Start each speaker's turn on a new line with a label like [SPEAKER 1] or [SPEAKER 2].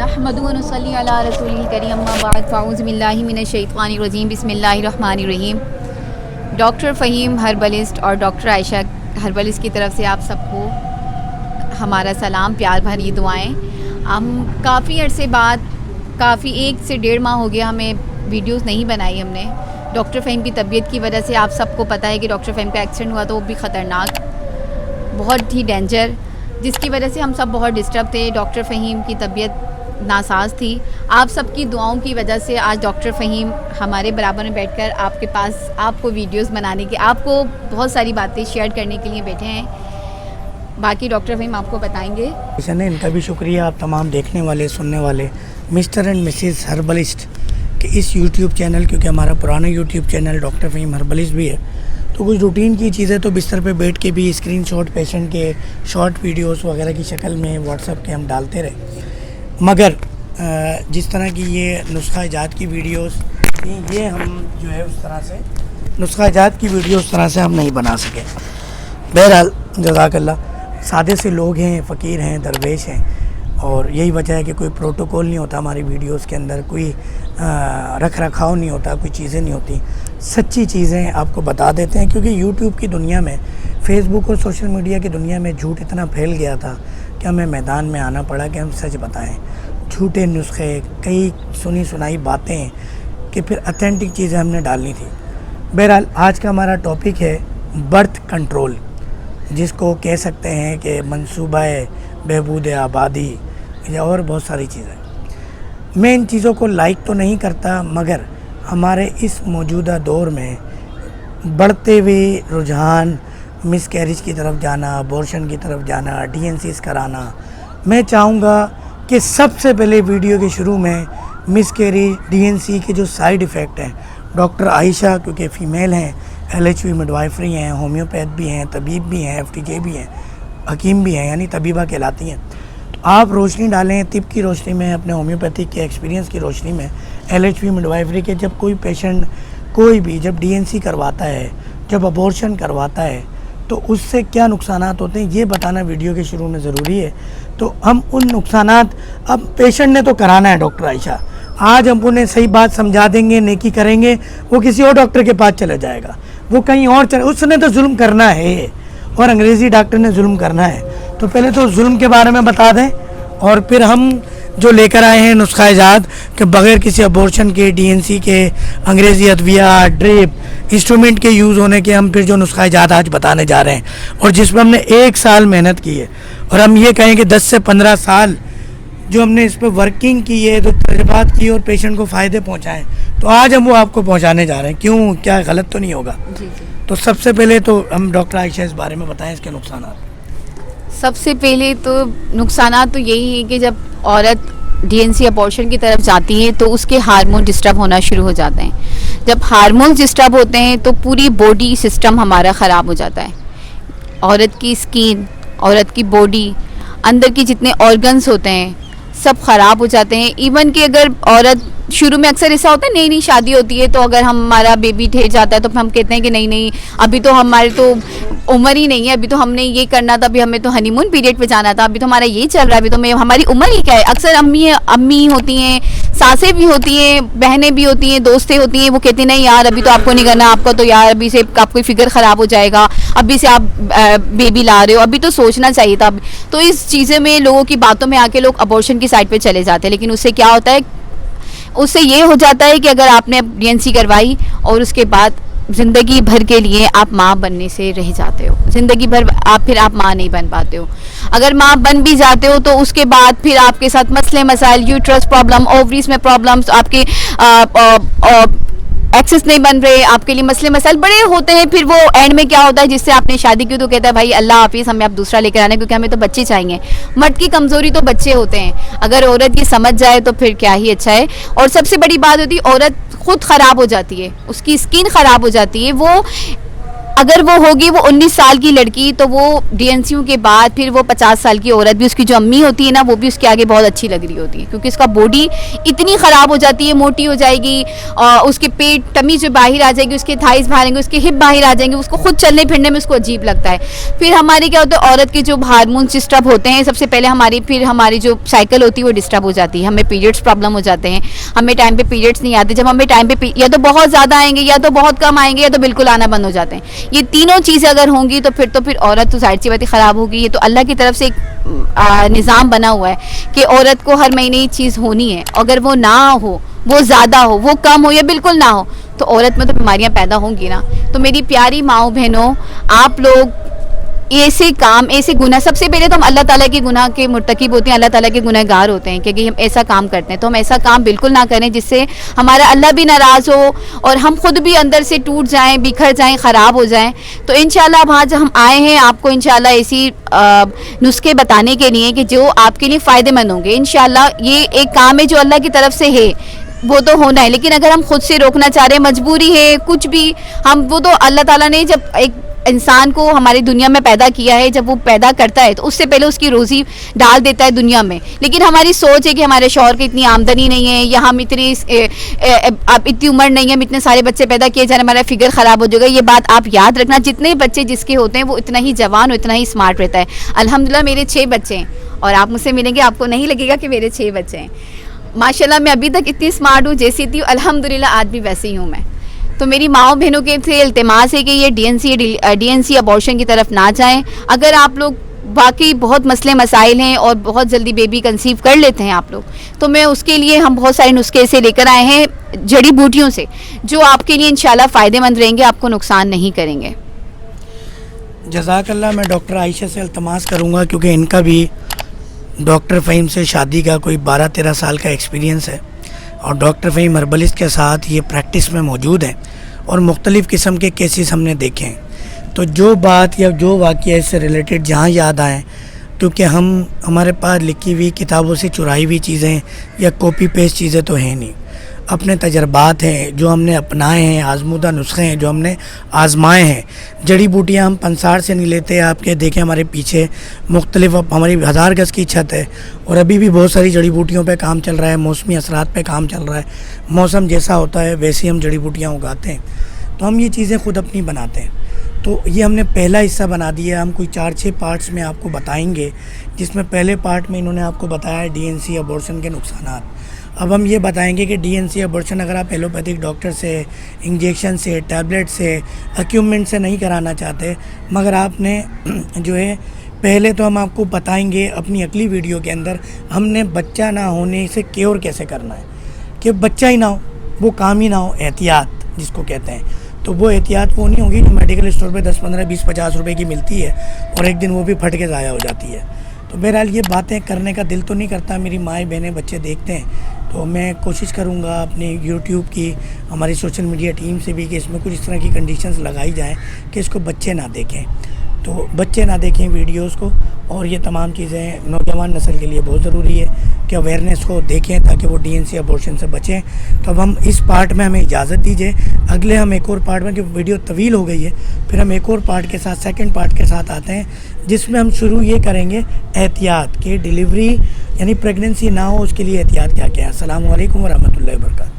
[SPEAKER 1] نحمدہ و نصلی علی رسول الکریم اما بعد فاعوذ باللہ من الشیطان الرجیم بسم اللہ الرحمن الرحیم۔ ڈاکٹر فہیم ہربلسٹ اور ڈاکٹر عائشہ ہربلسٹ کی طرف سے آپ سب کو ہمارا سلام، پیار بھری دعائیں۔ ہم کافی عرصے بعد، کافی 1 سے 1.5 ماہ ہو گیا ہمیں ویڈیوز نہیں بنائی ہم نے۔ ڈاکٹر فہیم کی طبیعت کی وجہ سے آپ سب کو پتہ ہے کہ ڈاکٹر فہیم کا ایکسیڈنٹ ہوا تو وہ بھی خطرناک، بہت ہی ڈینجر، جس کی وجہ سے ہم سب بہت ڈسٹرب تھے۔ ڈاکٹر فہیم کی طبیعت ناساز تھی۔ آپ سب کی دعاؤں کی وجہ سے آج ڈاکٹر فہیم ہمارے برابر میں بیٹھ کر آپ کے پاس آپ کو ویڈیوز بنانے کی، آپ کو بہت ساری باتیں شیئر کرنے کے لیے بیٹھے ہیں۔ باقی ڈاکٹر فہیم آپ کو بتائیں گے۔
[SPEAKER 2] ان کا بھی شکریہ آپ تمام دیکھنے والے، سننے والے، مسٹر اینڈ مسز ہربلسٹ کہ اس یوٹیوب چینل، کیونکہ ہمارا پرانا یوٹیوب چینل ڈاکٹر فہیم ہربلسٹ بھی ہے، تو کچھ روٹین کی چیزیں تو بستر پہ بیٹھ کے بھی اسکرین شاٹ پیشنٹ کے شارٹ ویڈیوز وغیرہ کی شکل میں واٹس ایپ کے ہم ڈالتے رہے، مگر جس طرح کی یہ نسخہ جات کی ویڈیوز یہ ہم جو ہے اس طرح سے نسخہ جات کی ویڈیو اس طرح سے ہم نہیں بنا سکے۔ بہرحال جزاک اللہ، سادے سے لوگ ہیں، فقیر ہیں، درویش ہیں، اور یہی وجہ ہے کہ کوئی پروٹوکول نہیں ہوتا ہماری ویڈیوز کے اندر، کوئی رکھ رکھاؤ نہیں ہوتا، کوئی چیزیں نہیں ہوتی، سچی چیزیں آپ کو بتا دیتے ہیں۔ کیونکہ یوٹیوب کی دنیا میں، فیس بک اور سوشل میڈیا کی دنیا میں جھوٹ اتنا پھیل گیا تھا کہ ہمیں میدان میں آنا پڑا کہ ہم سچ بتائیں۔ جھوٹے نسخے، کئی سنی سنائی باتیں کہ پھر اتھینٹک چیزیں ہم نے ڈالنی تھی۔ بہرحال آج کا ہمارا ٹاپک ہے برتھ کنٹرول، جس کو کہہ سکتے ہیں کہ منصوبہ بہبود آبادی یا اور بہت ساری چیزیں۔ میں ان چیزوں کو لائک تو نہیں کرتا، مگر ہمارے اس موجودہ دور میں بڑھتے ہوئے رجحان، مس کیریج کی طرف جانا، ابورشن کی طرف جانا، ڈی این سیز کرانا، میں چاہوں گا کہ سب سے پہلے ویڈیو کے شروع میں مس کیریج، ڈی این سی کے جو سائیڈ ایفیکٹ ہیں، ڈاکٹر عائشہ کیونکہ فیمیل ہیں، ایل ایچ وی مڈوائفری ہیں، ہومیوپیتھ بھی ہیں، طبیب بھی ہیں، ایف ٹی جے بھی ہیں، حکیم بھی ہیں، یعنی طبیبہ کہلاتی ہیں۔ تو آپ روشنی ڈالیں طب کی روشنی میں، اپنے ہومیوپیتھک کے ایکسپیرینس کی روشنی میں، ایل ایچ وی مڈوائفری کے، جب کوئی پیشنٹ کوئی بھی جب ڈی این سی کرواتا ہے، جب ابورشن کرواتا ہے، تو اس سے کیا نقصانات ہوتے ہیں یہ بتانا ویڈیو کے شروع میں ضروری ہے۔ تو ہم ان نقصانات، اب پیشنٹ نے تو کرانا ہے ڈاکٹر عائشہ، آج ہم انہیں صحیح بات سمجھا دیں گے، نیکی کریں گے، وہ کسی اور ڈاکٹر کے پاس چلا جائے گا، وہ کہیں اور اس نے تو ظلم کرنا ہے، اور انگریزی ڈاکٹر نے ظلم کرنا ہے۔ تو پہلے تو ظلم کے بارے میں بتا دیں، اور پھر ہم جو لے کر آئے ہیں نسخہ جات کہ بغیر کسی ابورشن کے، ڈی این سی کے، انگریزی ادویہ، ڈریپ، انسٹرومنٹ کے یوز ہونے کے، ہم پھر جو نسخہ جات آج بتانے جا رہے ہیں، اور جس میں ہم نے 1 سال محنت کی ہے، اور ہم یہ کہیں کہ 10 سے 15 سال جو ہم نے اس پہ ورکنگ کی ہے، تو تجربات کی اور پیشنٹ کو فائدے پہنچائیں، تو آج ہم وہ آپ کو پہنچانے جا رہے ہیں۔ کیوں، کیا غلط تو نہیں ہوگا؟
[SPEAKER 1] جی۔
[SPEAKER 2] تو سب سے پہلے تو ہم ڈاکٹر عائشہ اس بارے میں بتائیں اس کے نقصانات۔
[SPEAKER 1] سب سے پہلے تو نقصانات تو یہی ہے کہ جب عورت ڈی این سی ابورشن کی طرف جاتی ہے تو اس کے ہارمون ڈسٹرب ہونا شروع ہو جاتے ہیں۔ جب ہارمونز ڈسٹرب ہوتے ہیں تو پوری باڈی سسٹم ہمارا خراب ہو جاتا ہے۔ عورت کی اسکن، عورت کی باڈی، اندر کی جتنے آرگنز ہوتے ہیں سب خراب ہو جاتے ہیں۔ ایون کہ اگر عورت شروع میں، اکثر ایسا ہوتا ہے نئی شادی ہوتی ہے تو اگر ہمارا بیبی ٹھہر جاتا ہے تو ہم کہتے ہیں کہ نہیں ابھی تو ہماری تو عمر ہی نہیں ہے، ابھی تو ہم نے یہ کرنا تھا، ابھی ہمیں تو ہنی مون پیریڈ پہ جانا تھا، ابھی تو ہمارا یہ چل رہا ہے، ابھی تو ہماری عمر ہی کیا ہے۔ اکثر امی ہوتی ہیں، ساسیں بھی ہوتی ہیں، بہنیں بھی ہوتی ہیں، دوستیں ہوتی ہیں، وہ کہتی ہیں نہیں یار ابھی تو آپ کو نہیں کرنا، آپ کا تو یار ابھی سے آپ کو فگر خراب ہو جائے گا، ابھی سے آپ بیبی لا رہے ہو، ابھی تو سوچنا چاہیے تھا۔ تو اس چیزیں میں لوگوں کی باتوں میں آ کے لوگ ابورشن کی سائڈ پہ چلے جاتے ہیں، لیکن اس سے کیا ہوتا ہے، اس سے یہ ہو جاتا ہے کہ اگر آپ نے ڈی این سی کروائی اور اس کے بعد زندگی بھر کے لیے آپ ماں بننے سے رہ جاتے ہو، زندگی بھر پھر آپ ماں نہیں بن پاتے ہو۔ اگر ماں بن بھی جاتے ہو تو اس کے بعد پھر آپ کے ساتھ مسئلے مسائل، یوٹرس پرابلم، اووریز میں پرابلمس، آپ کے ایکسس نہیں بن رہے، آپ کے لیے مسئلے مسائل بڑے ہوتے ہیں۔ پھر وہ اینڈ میں کیا ہوتا ہے، جس سے آپ نے شادی کی تو کہتا ہے بھائی اللہ حافظ، ہمیں اب دوسرا لے کر آنا ہے کیونکہ ہمیں تو بچے چاہیے۔ مرد کی کمزوری تو بچے ہوتے ہیں، اگر عورت یہ سمجھ جائے تو پھر کیا ہی اچھا ہے۔ اور سب سے بڑی بات ہوتی ہے عورت خود خراب ہو جاتی ہے، اس کی اسکن خراب ہو جاتی ہے، وہ اگر وہ ہوگی وہ 19 سال کی لڑکی تو وہ DNCU کے بعد پھر وہ 50 سال کی عورت بھی اس کی جو امی ہوتی ہے نا وہ بھی اس کے آگے بہت اچھی لگ رہی ہوتی ہے, کیونکہ اس کا باڈی اتنی خراب ہو جاتی ہے, موٹی ہو جائے گی, اور اس کے پیٹ ٹمی جو باہر آ جائے گی, اس کے تھائز باہر آئیں گے, اس کے ہپ باہر آ جائیں گے, اس کو خود چلنے پھرنے میں اس کو عجیب لگتا ہے. پھر ہماری کیا ہوتا ہے, عورت کے جو ہارمونس ڈسٹرب ہوتے ہیں, سب سے پہلے ہماری جو سائیکل ہوتی ہے وہ ڈسٹرب ہو جاتی ہے, ہمیں پیریڈس پرابلم ہو جاتے ہیں, ہمیں ٹائم پہ پیریڈس نہیں آتے, جب ہمیں ٹائم پہ یا تو بہت زیادہ آئیں گے, یا تو بہت کم آئیں گے, یا تو بالکل آنا بند ہو جاتے ہیں. یہ تینوں چیزیں اگر ہوں گی تو پھر عورت تو ظاہر سی بات خراب ہوگی. یہ تو اللہ کی طرف سے ایک نظام بنا ہوا ہے کہ عورت کو ہر مہینے یہ چیز ہونی ہے. اگر وہ نہ ہو, وہ زیادہ ہو, وہ کم ہو, یا بالکل نہ ہو, تو عورت میں تو بیماریاں پیدا ہوں گی نا. تو میری پیاری ماؤں بہنوں, آپ لوگ ایسے گناہ, سب سے پہلے تو ہم اللہ تعالیٰ کے گناہ کے مرتکب ہوتے ہیں, اللہ تعالیٰ کے گناہ گار ہوتے ہیں کہ ہم ایسا کام کرتے ہیں. تو ہم ایسا کام بالکل نہ کریں جس سے ہمارا اللہ بھی ناراض ہو اور ہم خود بھی اندر سے ٹوٹ جائیں, بکھر جائیں, خراب ہو جائیں. تو انشاءاللہ اب آج ہم آئے ہیں آپ کو انشاءاللہ ایسی نسخے بتانے کے لیے کہ جو آپ کے لیے فائدے مند ہوں گے. انشاءاللہ یہ ایک کام ہے جو اللہ کی طرف سے ہے, وہ تو ہونا ہے, لیکن اگر ہم خود سے روکنا چاہ رہے ہیں, مجبوری ہے, کچھ بھی, وہ تو اللہ تعالیٰ نے جب ایک انسان کو ہماری دنیا میں پیدا کیا ہے, جب وہ پیدا کرتا ہے تو اس سے پہلے اس کی روزی ڈال دیتا ہے دنیا میں. لیکن ہماری سوچ ہے کہ ہمارے شوہر کی اتنی آمدنی نہیں ہے, یا ہم اتنی عمر نہیں ہے, ہم اتنے سارے بچے پیدا کیے جائیں, ہمارا فگر خراب ہو جائے گا. یہ بات آپ یاد رکھنا, جتنے بچے جس کے ہوتے ہیں وہ اتنا ہی جوان اور اتنا ہی اسمارٹ رہتا ہے. الحمدللہ میرے 6 بچے ہیں, اور آپ مجھ سے ملیں گے آپ کو نہیں لگے گا کہ میرے 6 بچے ہیں. ماشاءاللہ میں ابھی تک اتنی اسمارٹ ہوں, جیسی تھی الحمدللہ آج بھی ویسے ہی ہوں میں. تو میری ماؤں بہنوں کے سے التماس ہے کہ یہ DNC ابارشن کی طرف نہ جائیں. اگر آپ لوگ باقی بہت مسئلے مسائل ہیں اور بہت جلدی بیبی کنسیو کر لیتے ہیں آپ لوگ, تو میں اس کے لیے ہم بہت سارے نسخے سے لے کر آئے ہیں جڑی بوٹیوں سے, جو آپ کے لیے انشاءاللہ فائدے مند رہیں گے, آپ کو نقصان نہیں کریں گے.
[SPEAKER 2] جزاک اللہ. میں ڈاکٹر عائشہ سے التماس کروں گا, کیونکہ ان کا بھی ڈاکٹر فہیم سے شادی کا کوئی 12-13 سال کا ایکسپیرینس ہے, اور ڈاکٹر فہیم ہربلسٹ کے ساتھ یہ پریکٹس میں موجود ہیں, اور مختلف قسم کے کیسز ہم نے دیکھے ہیں. تو جو بات یا جو واقعہ اس سے ریلیٹڈ جہاں یاد آئیں, کیونکہ ہمارے پاس لکھی ہوئی کتابوں سے چرائی ہوئی چیزیں یا کاپی پیسٹ چیزیں تو ہیں نہیں, اپنے تجربات ہیں جو ہم نے اپنائے ہیں, آزمودہ نسخے ہیں جو ہم نے آزمائے ہیں. جڑی بوٹیاں ہم پنسار سے نہیں لیتے. آپ کے دیکھیں ہمارے پیچھے مختلف ہماری 1000 گز کی چھت ہے, اور ابھی بھی بہت ساری جڑی بوٹیوں پہ کام چل رہا ہے, موسمی اثرات پہ کام چل رہا ہے. موسم جیسا ہوتا ہے ویسے ہم جڑی بوٹیاں اگاتے ہیں. تو ہم یہ چیزیں خود اپنی بناتے ہیں. تو یہ ہم نے پہلا حصہ بنا دیا. ہم کوئی 4-6 پارٹس میں آپ کو بتائیں گے, جس میں پہلے پارٹ میں انہوں نے آپ کو بتایا ہے DNC ابارشن کے نقصانات. اب ہم یہ بتائیں گے کہ DNC ابارشن اگر آپ ایلوپیتھک ڈاکٹر سے, انجیکشن سے, ٹیبلٹ سے, اکیوپمنٹ سے نہیں کرانا چاہتے, مگر آپ نے جو ہے پہلے تو ہم آپ کو بتائیں گے اپنی اگلی ویڈیو کے اندر ہم نے بچہ نہ ہونے سے کیور کیسے کرنا ہے, کہ بچہ ہی نہ ہو, وہ کام ہی نہ ہو, احتیاط جس کو کہتے ہیں. تو وہ احتیاط وہ نہیں ہوگی جو میڈیکل اسٹور پہ 10, 15, 20, 50 روپے کی ملتی ہے, اور ایک دن وہ بھی پھٹ کے ضائع ہو جاتی ہے. تو بہرحال یہ باتیں کرنے کا دل تو نہیں کرتا. میری مائیں بہنیں بچے دیکھتے ہیں, تو میں کوشش کروں گا اپنے یوٹیوب کی, ہماری سوشل میڈیا ٹیم سے بھی, کہ اس میں کچھ اس طرح کی کنڈیشنز لگائی جائیں کہ اس کو بچے نہ دیکھیں. تو بچے نہ دیکھیں ویڈیوز کو, اور یہ تمام چیزیں نوجوان نسل کے لیے بہت ضروری ہے کہ اویئرنیس کو دیکھیں تاکہ وہ DNC ابارشن سے بچیں. تو اب ہم اس پارٹ میں ہمیں اجازت دیجیے. اگلے ہم ایک اور پارٹ میں, کہ ویڈیو طویل ہو گئی ہے, پھر ہم ایک اور پارٹ کے ساتھ, سیکنڈ پارٹ کے ساتھ آتے ہیں, جس میں ہم شروع یہ کریں گے احتیاط کہ ڈیلیوری یعنی پریگننسی نہ ہو اس کے لیے احتیاط کیا کیا ہے. السلام علیکم ورحمۃ اللہ وبرکاتہ.